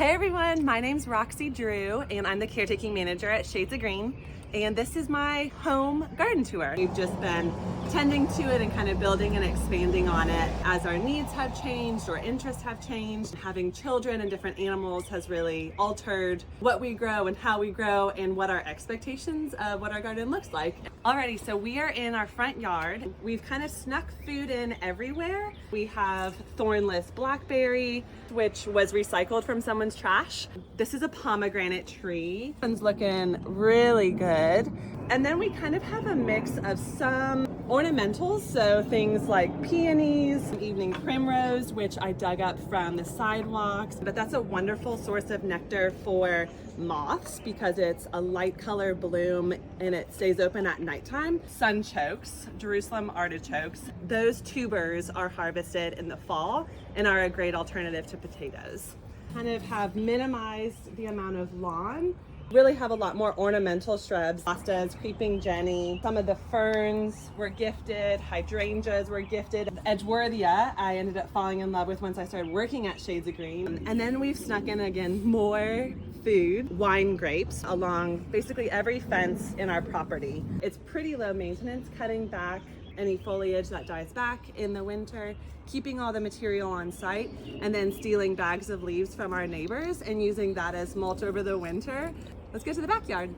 Hey everyone, my name's Roxy Drew and I'm the caretaking manager at Shades of Green, and this is my home garden tour. We've just been tending to it and kind of building and expanding on it as our needs have changed or interests have changed. Having children and different animals has really altered what we grow and how we grow and what our expectations of what our garden looks like. Alrighty, so we are in our front yard. We've kind of snuck food in everywhere. We have thornless blackberry, which was recycled from someone's trash. This is a pomegranate tree. One's looking really good. And then we kind of have a mix of some ornamentals, so things like peonies, evening primrose, which I dug up from the sidewalks. But that's a wonderful source of nectar for moths because it's a light color bloom and it stays open at nighttime. Sunchokes, Jerusalem artichokes, those tubers are harvested in the fall and are a great alternative to potatoes. Kind of have minimized the amount of lawn. Really have a lot more ornamental shrubs, hostas, creeping jenny, some of the ferns were gifted, hydrangeas were gifted. Edgeworthia I ended up falling in love with once I started working at Shades of Green. And then we've snuck in again more food, wine grapes along basically every fence in our property. It's pretty low maintenance, cutting back any foliage that dies back in the winter, keeping all the material on site, and then stealing bags of leaves from our neighbors and using that as mulch over the winter. Let's get to the backyard.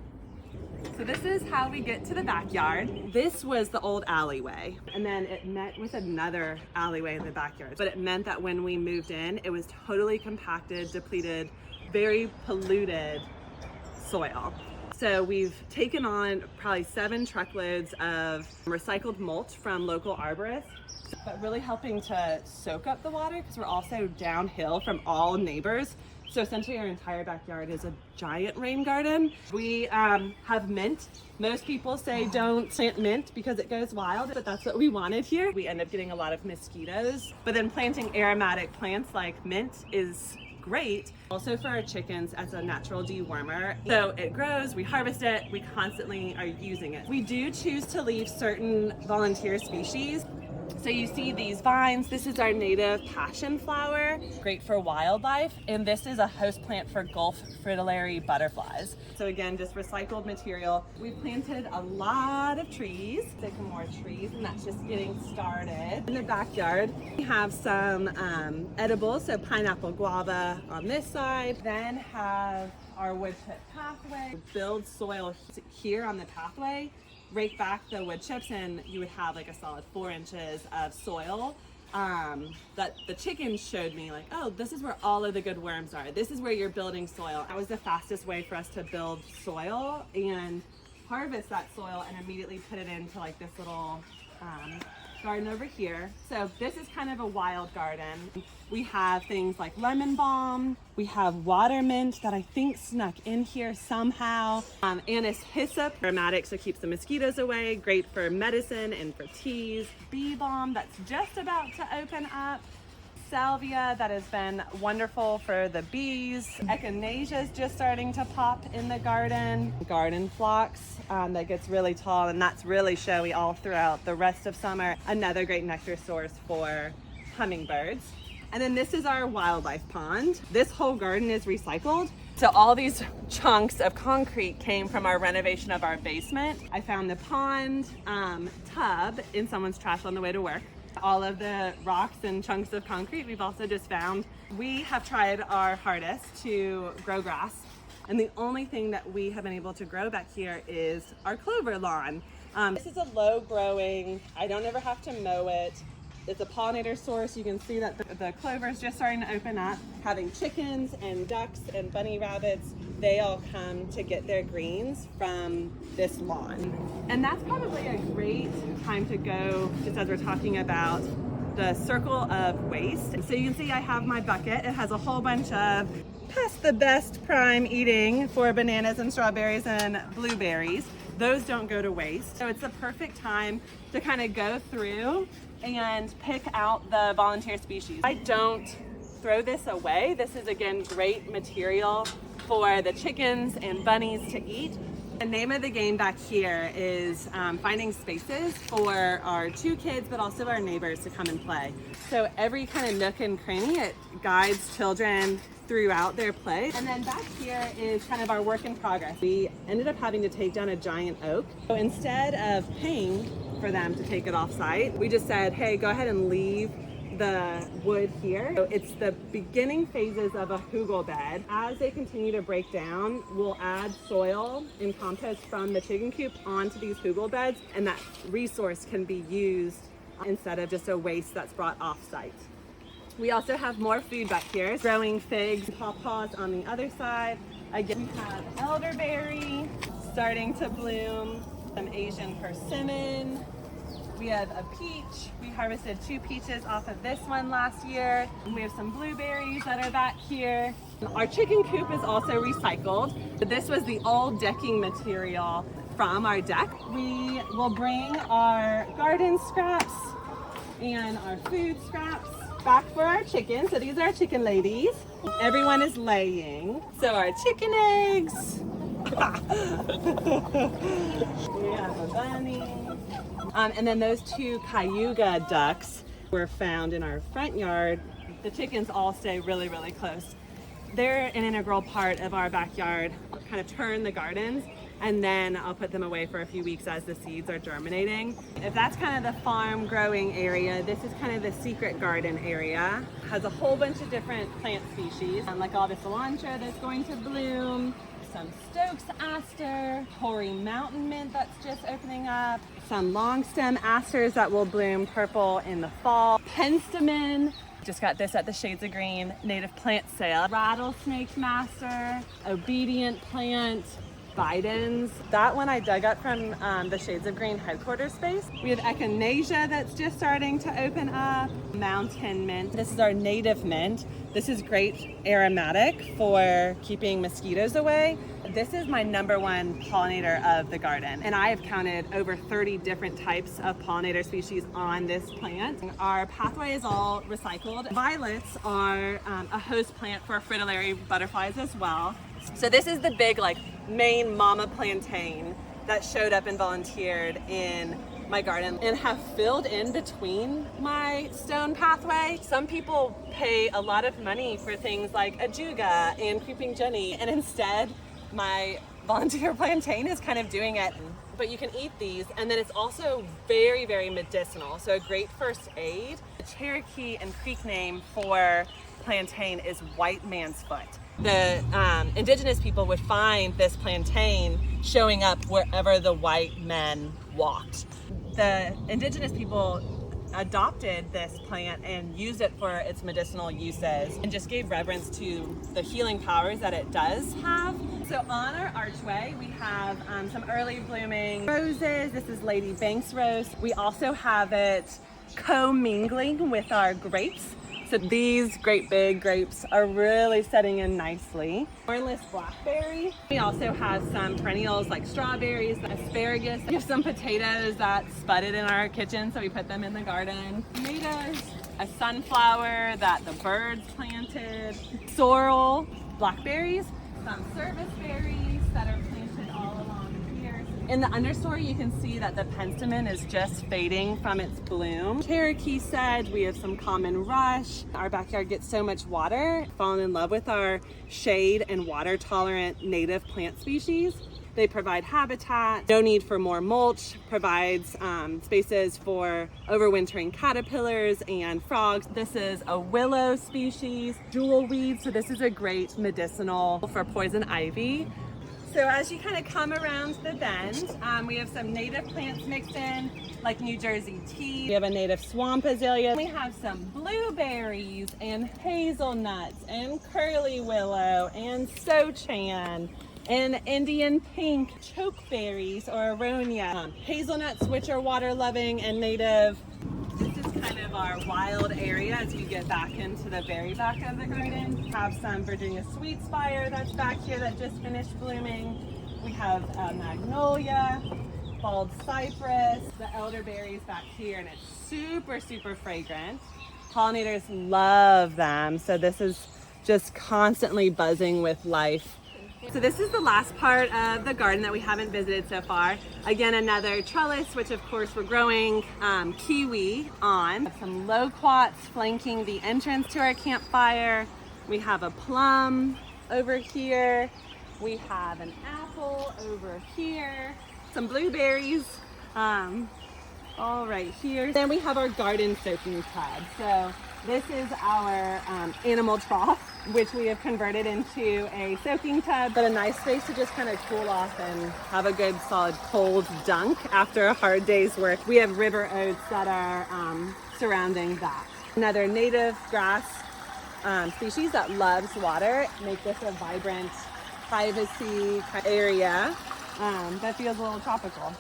So this is how we get to the backyard. This was the old alleyway, and then it met with another alleyway in the backyard. But it meant that when we moved in, it was totally compacted, depleted, very polluted soil. So we've taken on probably 7 truckloads of recycled mulch from local arborists, but really helping to soak up the water because we're also downhill from all neighbors. So essentially our entire backyard is a giant rain garden. We have mint. Most people say don't plant mint because it goes wild, but that's what we wanted here. We end up getting a lot of mosquitoes, but then planting aromatic plants like mint is great also for our chickens as a natural dewormer. So it grows, we harvest it, we constantly are using it. We do choose to leave certain volunteer species. So you see these vines, this is our native passion flower, great for wildlife, and this is a host plant for Gulf fritillary butterflies. So again, just recycled material. We planted a lot of trees, sycamore trees, and that's just getting started. In the backyard, we have some edibles, so pineapple guava on this side, then have our wood chip pathway. Build soil here on the pathway, rake back the wood chips, and you would have like a solid 4 inches of soil that the chickens showed me, like, oh, this is where all of the good worms are. This is where you're building soil. That was the fastest way for us to build soil and harvest that soil and immediately put it into like this little garden over here. So this is kind of a wild garden. We have things like lemon balm. We have water mint that I think snuck in here somehow. Anise hyssop, aromatic, so keeps the mosquitoes away. Great for medicine and for teas. Bee balm that's just about to open up. Salvia that has been wonderful for the bees. Echinacea is just starting to pop in the garden. Garden phlox that gets really tall, and that's really showy all throughout the rest of summer. Another great nectar source for hummingbirds. And then this is our wildlife pond. This whole garden is recycled. So all these chunks of concrete came from our renovation of our basement. I found the pond tub in someone's trash on the way to work. All of the rocks and chunks of concrete we've also just found. We have tried our hardest to grow grass, and the only thing that we have been able to grow back here is our clover lawn. This is a low growing, I don't ever have to mow it. It's a pollinator source. You can see that the clover is just starting to open up. Having chickens and ducks and bunny rabbits, they all come to get their greens from this lawn. And that's probably a great time to go, just as we're talking about the circle of waste. So you can see I have my bucket. It has a whole bunch of past the best prime eating for bananas and strawberries and blueberries. Those don't go to waste. So it's the perfect time to kind of go through and pick out the volunteer species. I don't throw this away. This is again great material for the chickens and bunnies to eat. The name of the game back here is finding spaces for our 2 kids, but also our neighbors to come and play. So every kind of nook and cranny, it guides children throughout their play. And then back here is kind of our work in progress. We ended up having to take down a giant oak. So instead of paying for them to take it off site, we just said, hey, go ahead and leave the wood here. So it's the beginning phases of a hugel bed. As they continue to break down, we'll add soil and compost from the chicken coop onto these hugel beds, and that resource can be used instead of just a waste that's brought off site. We also have more food back here, growing figs, pawpaws on the other side. Again, we have elderberry starting to bloom, some Asian persimmon. We have a peach. We harvested 2 peaches off of this one last year. We have some blueberries that are back here. Our chicken coop is also recycled. This was the old decking material from our deck. We will bring our garden scraps and our food scraps back for our chickens. So these are our chicken ladies. Everyone is laying. So our chicken eggs. We have a bunny. And then those 2 cayuga ducks were found in our front yard. The chickens all stay really, really close. They're an integral part of our backyard. I'll kind of turn the gardens, and then I'll put them away for a few weeks as the seeds are germinating. If that's kind of the farm growing area, this is kind of the secret garden area. Has a whole bunch of different plant species, like all the cilantro that's going to bloom, some Stokes aster, hoary mountain mint that's just opening up, some long stem asters that will bloom purple in the fall, penstemon, just got this at the Shades of Green native plant sale, rattlesnake master, obedient plant, Bidens. That one I dug up from the Shades of Green headquarters space. We have echinacea that's just starting to open up, mountain mint. This is our native mint. This is great aromatic for keeping mosquitoes away. This is my #1 pollinator of the garden, and I have counted over 30 different types of pollinator species on this plant. Our pathway is all recycled. Violets are a host plant for fritillary butterflies as well. So this is the big main mama plantain that showed up and volunteered in my garden and have filled in between my stone pathway. Some people pay a lot of money for things like ajuga and creeping jenny, and instead my volunteer plantain is kind of doing it. But you can eat these, and then it's also very, very medicinal. So a great first aid. The Cherokee and Creek name for plantain is white man's foot. The indigenous people would find this plantain showing up wherever the white men walked. The indigenous people adopted this plant and used it for its medicinal uses and just gave reverence to the healing powers that it does have. So on our archway, we have some early blooming roses. This is Lady Banks rose. We also have it co-mingling with our grapes. So these great big grapes are really setting in nicely. Thornless blackberry. We also have some perennials like strawberries, asparagus. We have some potatoes that spudded in our kitchen, so we put them in the garden. Tomatoes, a sunflower that the birds planted. Sorrel, blackberries, some service berries that are planted all along here. In the understory, you can see that the penstemon is just fading from its bloom. Cherokee sedge, we have some common rush. Our backyard gets so much water. Fallen in love with our shade and water tolerant native plant species. They provide habitat, no need for more mulch, provides spaces for overwintering caterpillars and frogs. This is a willow species, jewel weed, so this is a great medicinal for poison ivy. So as you kind of come around the bend, we have some native plants mixed in, like New Jersey tea. We have a native swamp azalea. We have some blueberries and hazelnuts and curly willow and sochan and Indian pink chokeberries or aronia. Hazelnuts, which are water loving and native. This is kind of our wild area as we get back into the very back of the garden. We have some Virginia sweetspire that's back here that just finished blooming. We have a magnolia, bald cypress, the elderberries back here, and it's super, super fragrant. Pollinators love them, so this is just constantly buzzing with life. So this is the last part of the garden that we haven't visited so far. Again, another trellis, which of course we're growing kiwi on. Some loquats flanking the entrance to our campfire. We have a plum over here. We have an apple over here. Some blueberries, all right here. Then we have our garden soaking tub. So this is our animal trough, which we have converted into a soaking tub, but a nice space to just kind of cool off and have a good solid cold dunk after a hard day's work. We have river oats that are surrounding that. Another native grass species that loves water. Make this a vibrant privacy area that feels a little tropical.